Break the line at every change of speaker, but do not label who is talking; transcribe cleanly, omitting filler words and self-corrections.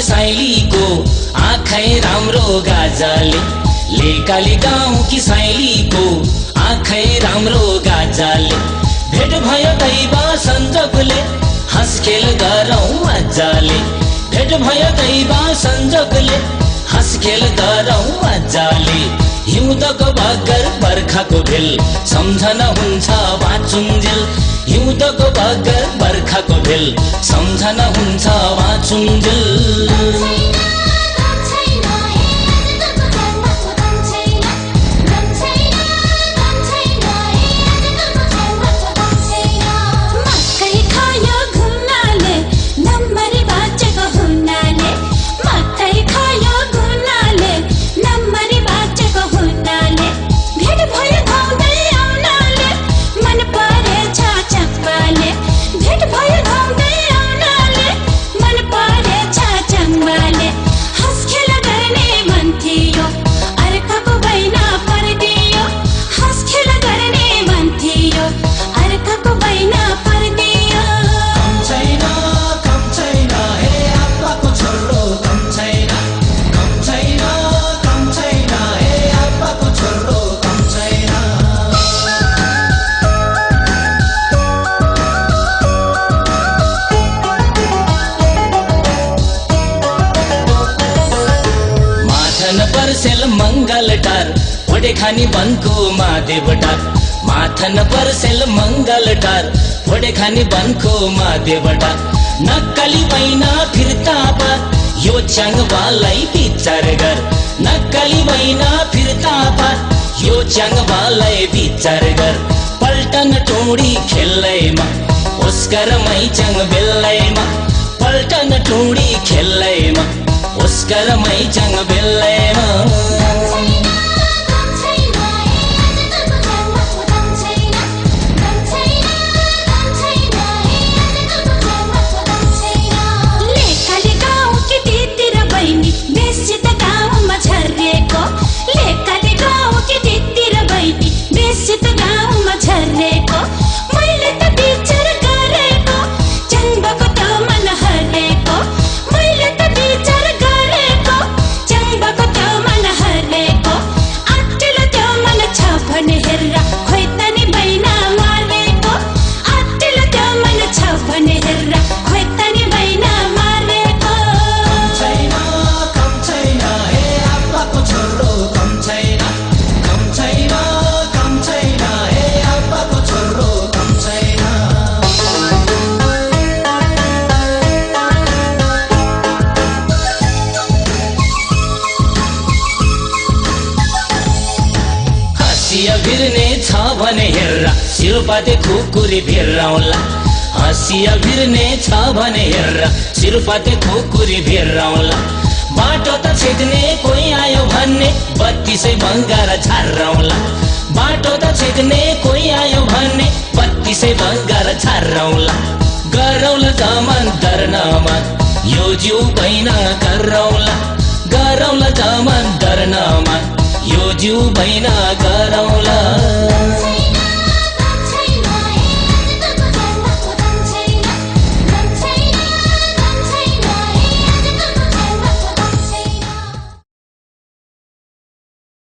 साइलीको आँखै राम्रो गाजाले लेकाली गाउँकी साइलीको आँखै राम्रो गाजाले भेट भयो दैव संजोगले हँसखेल गरौँ मजाले भेट भयो दैव संजोगले हँसखेल गरौँ मजाले हिउँदको बगर बर्खाको भेल सम्झना हुन्छ बाँचुन्जेल हिउँदको बगर बर्खाको भेल सम्झना हुन्छ बाँचुन्जेल पर्सेल मंगलटार वडे खानी बनको महादेवटार माथन पर्सेल मंगलटार वडे खानी बनको महादेवटार नक्कली बैना फिर्ता पार यो च्याङबालाई विचार गर नक्कली बैना फिर्ता पार यो च्याङबालाई विचार गर पल्टन टोडी खेल्दैमा ओस्कर मै च्याङ बेल्दैमा पल्टन टोडी खेल्दैमा ओस्कर मै च्याङ बेल्दैमा भिर्ने छ भने हेर्रा सिरुपाते खुकुरी भिर्राउला हँसिया भिर्ने छ भने हेर्रा सिरुपाते खुकुरी भिर्राउला बाटो त छेड्ने कोही आयो भन्ने बत्तीसै बङ्गार छार्राउला बाटो त छेड्ने कोही आयो भन्ने बत्तीसै बङ्गार छार्राउला गरौला जमान दर्नमा यो जिउ बैना गरौला गरौला जमान दर्नमा यो जिउ बैना गरौला